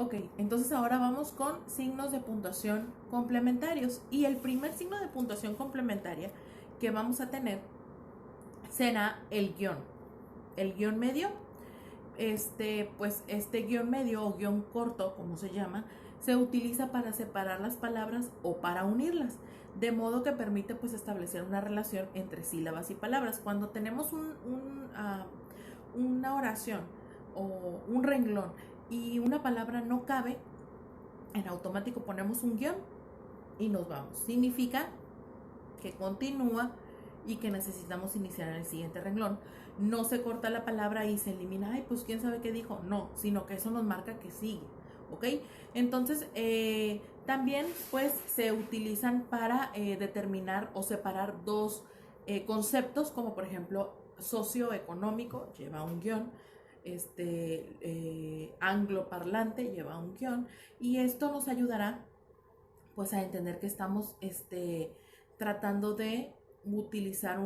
Ok, entonces ahora vamos con signos de puntuación complementarios. Y el primer signo de puntuación complementaria que vamos a tener será el guión. El guión medio, pues este guión medio o guión corto, como se llama, se utiliza para separar las palabras o para unirlas, de modo que permite pues establecer una relación entre sílabas y palabras. Cuando tenemos una oración o un renglón y una palabra no cabe, en automático ponemos un guión y nos vamos. Significa que continúa y que necesitamos iniciar en el siguiente renglón. No se corta la palabra y se elimina, ay, pues quién sabe qué dijo. No, sino que eso nos marca que sigue. ¿Ok? Entonces, también pues se utilizan para determinar o separar dos conceptos, como por ejemplo socioeconómico, lleva un guión, angloparlante lleva un guión, y esto nos ayudará pues a entender que estamos tratando de utilizar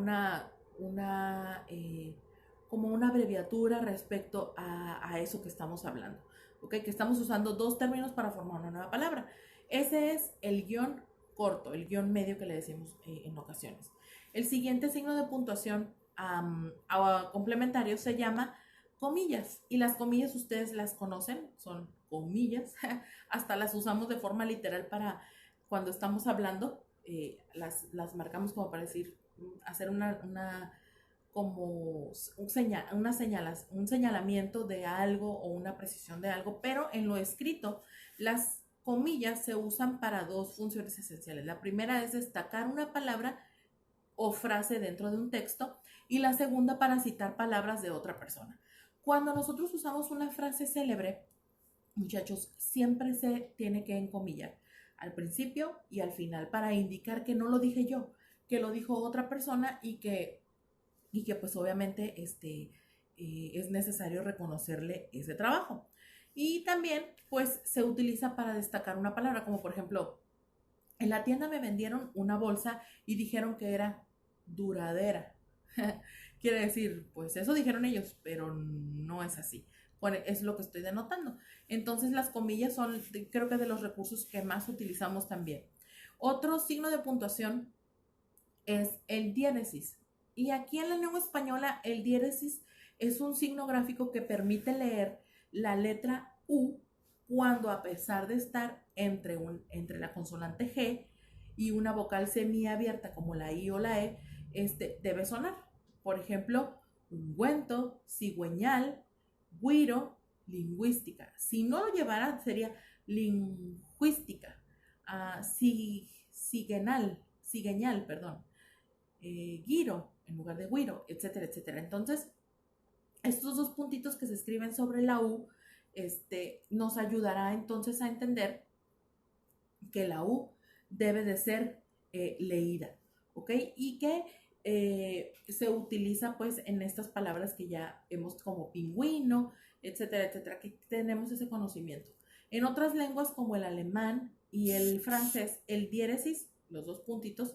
como una abreviatura respecto a eso que estamos hablando, ¿ok? Que estamos usando dos términos para formar una nueva palabra. Ese es el guión corto, el guión medio que le decimos en ocasiones. El siguiente signo de puntuación complementario se llama comillas, y las comillas ustedes las conocen, son comillas, hasta las usamos de forma literal para cuando estamos hablando, las marcamos como para decir, hacer como un señalamiento de algo o una precisión de algo, pero en lo escrito las comillas se usan para dos funciones esenciales. La primera es destacar una palabra o frase dentro de un texto, y la segunda para citar palabras de otra persona. Cuando nosotros usamos una frase célebre, muchachos, siempre se tiene que encomillar al principio y al final para indicar que no lo dije yo, que lo dijo otra persona, y que pues obviamente es necesario reconocerle ese trabajo. Y también pues se utiliza para destacar una palabra, como por ejemplo, en la tienda me vendieron una bolsa y dijeron que era duradera. Quiere decir, pues eso dijeron ellos, pero no es así. Bueno, es lo que estoy denotando. Entonces las comillas son, creo que de los recursos que más utilizamos también. Otro signo de puntuación es el diéresis. Y aquí en la lengua española el diéresis es un signo gráfico que permite leer la letra U cuando, a pesar de estar entre la consonante G y una vocal semiabierta como la I o la E, debe sonar. Por ejemplo, ungüento, cigüeñal, guiro, lingüística. Si no lo llevara sería lingüística, cigueñal, perdón, guiro en lugar de guiro, etcétera, etcétera. Entonces, estos dos puntitos que se escriben sobre la U, nos ayudará entonces a entender que la U debe de ser leída, ¿ok? Y que se utiliza pues en estas palabras que ya hemos, como pingüino, etcétera, etcétera, que tenemos ese conocimiento. En otras lenguas como el alemán y el francés, el diéresis, los dos puntitos,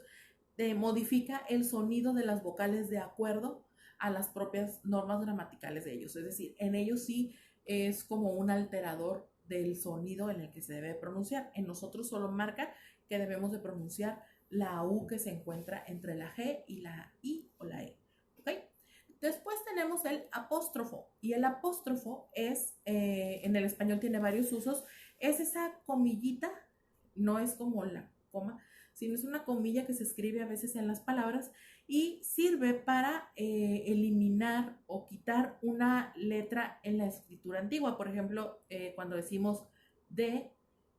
modifica el sonido de las vocales de acuerdo a las propias normas gramaticales de ellos. Es decir, en ellos sí es como un alterador del sonido en el que se debe pronunciar. En nosotros solo marca que debemos de pronunciar la U que se encuentra entre la G y la I o la E. ¿Okay? Después tenemos el apóstrofo, y el apóstrofo es, en el español tiene varios usos, es esa comillita, no es como la coma, sino es una comilla que se escribe a veces en las palabras y sirve para eliminar o quitar una letra en la escritura antigua. Por ejemplo, cuando decimos de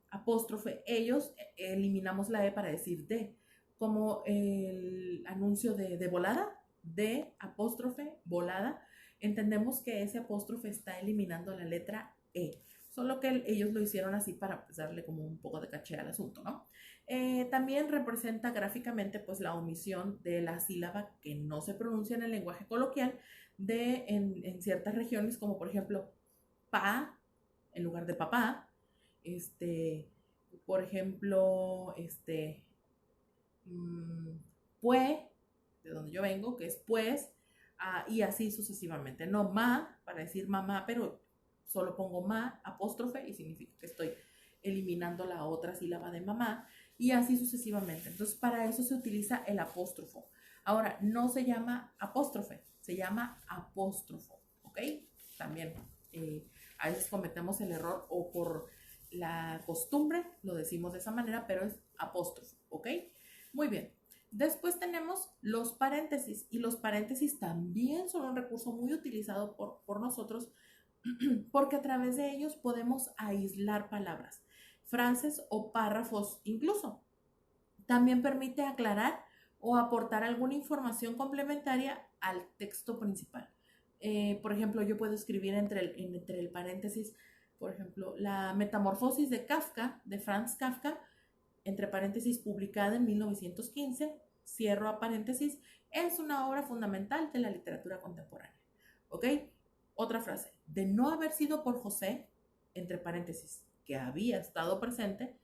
apóstrofe ellos, eliminamos la E para decir de, como el anuncio de volada, de apóstrofe volada, entendemos que ese apóstrofe está eliminando la letra E. Solo que ellos lo hicieron así para pues, darle como un poco de caché al asunto, ¿no? También representa gráficamente pues la omisión de la sílaba que no se pronuncia en el lenguaje coloquial en ciertas regiones, como por ejemplo pa en lugar de papá, por ejemplo, pue, de donde yo vengo, que es pues, y así sucesivamente. No ma, para decir mamá, pero solo pongo ma, apóstrofe, y significa que estoy eliminando la otra sílaba de mamá, y así sucesivamente. Entonces, para eso se utiliza el apóstrofo. Ahora, no se llama apóstrofe, se llama apóstrofo, ¿ok? También a veces cometemos el error o por la costumbre lo decimos de esa manera, pero es apóstrofo, ¿ok? Muy bien. Después tenemos los paréntesis, y los paréntesis también son un recurso muy utilizado por nosotros porque a través de ellos podemos aislar palabras, frases o párrafos incluso. También permite aclarar o aportar alguna información complementaria al texto principal. Por ejemplo, yo puedo escribir entre el paréntesis, por ejemplo, la Metamorfosis de Kafka, de Franz Kafka, entre paréntesis, publicada en 1915, cierro a paréntesis, es una obra fundamental de la literatura contemporánea. ¿Ok? Otra frase, de no haber sido por José, entre paréntesis, que había estado presente,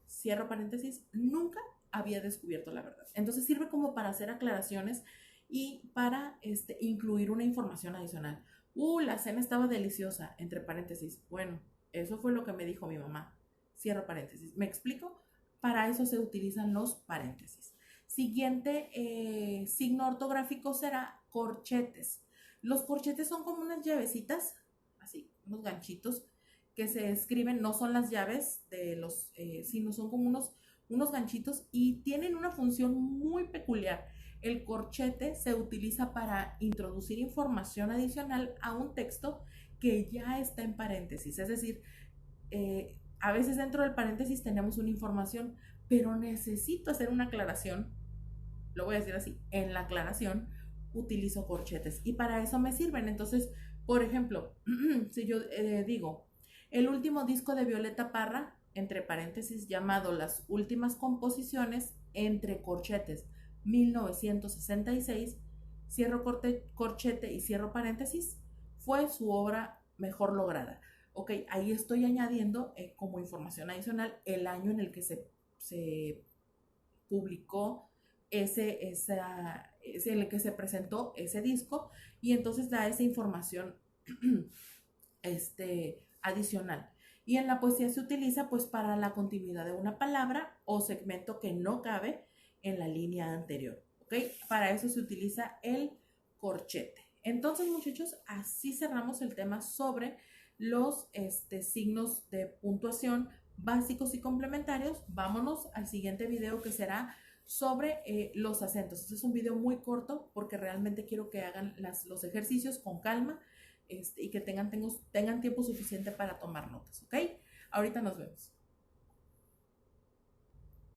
cierro paréntesis, nunca había descubierto la verdad. Entonces sirve como para hacer aclaraciones y para incluir una información adicional. La cena estaba deliciosa, entre paréntesis. Bueno, eso fue lo que me dijo mi mamá. Cierro paréntesis. ¿Me explico? Para eso se utilizan los paréntesis. Siguiente signo ortográfico será corchetes. Los corchetes son como unas llavecitas, así, unos ganchitos que se escriben, no son las llaves de los, sino son como unos ganchitos y tienen una función muy peculiar. El corchete se utiliza para introducir información adicional a un texto que ya está en paréntesis, es decir, a veces dentro del paréntesis tenemos una información, pero necesito hacer una aclaración, lo voy a decir así, en la aclaración utilizo corchetes y para eso me sirven. Entonces, por ejemplo, si yo digo, el último disco de Violeta Parra, entre paréntesis, llamado Las Últimas Composiciones, entre corchetes, 1966, cierro corchete y cierro paréntesis, fue su obra mejor lograda. Ok, ahí estoy añadiendo como información adicional el año en el que se publicó en el que se presentó ese disco, y entonces da esa información adicional. Y en la poesía se utiliza pues para la continuidad de una palabra o segmento que no cabe en la línea anterior, ¿ok? Para eso se utiliza el corchete. Entonces, muchachos, así cerramos el tema sobre los signos de puntuación básicos y complementarios. Vámonos al siguiente video, que será sobre los acentos. Este es un video muy corto porque realmente quiero que hagan los ejercicios con calma y que tengan tiempo suficiente para tomar notas, ¿ok? Ahorita nos vemos.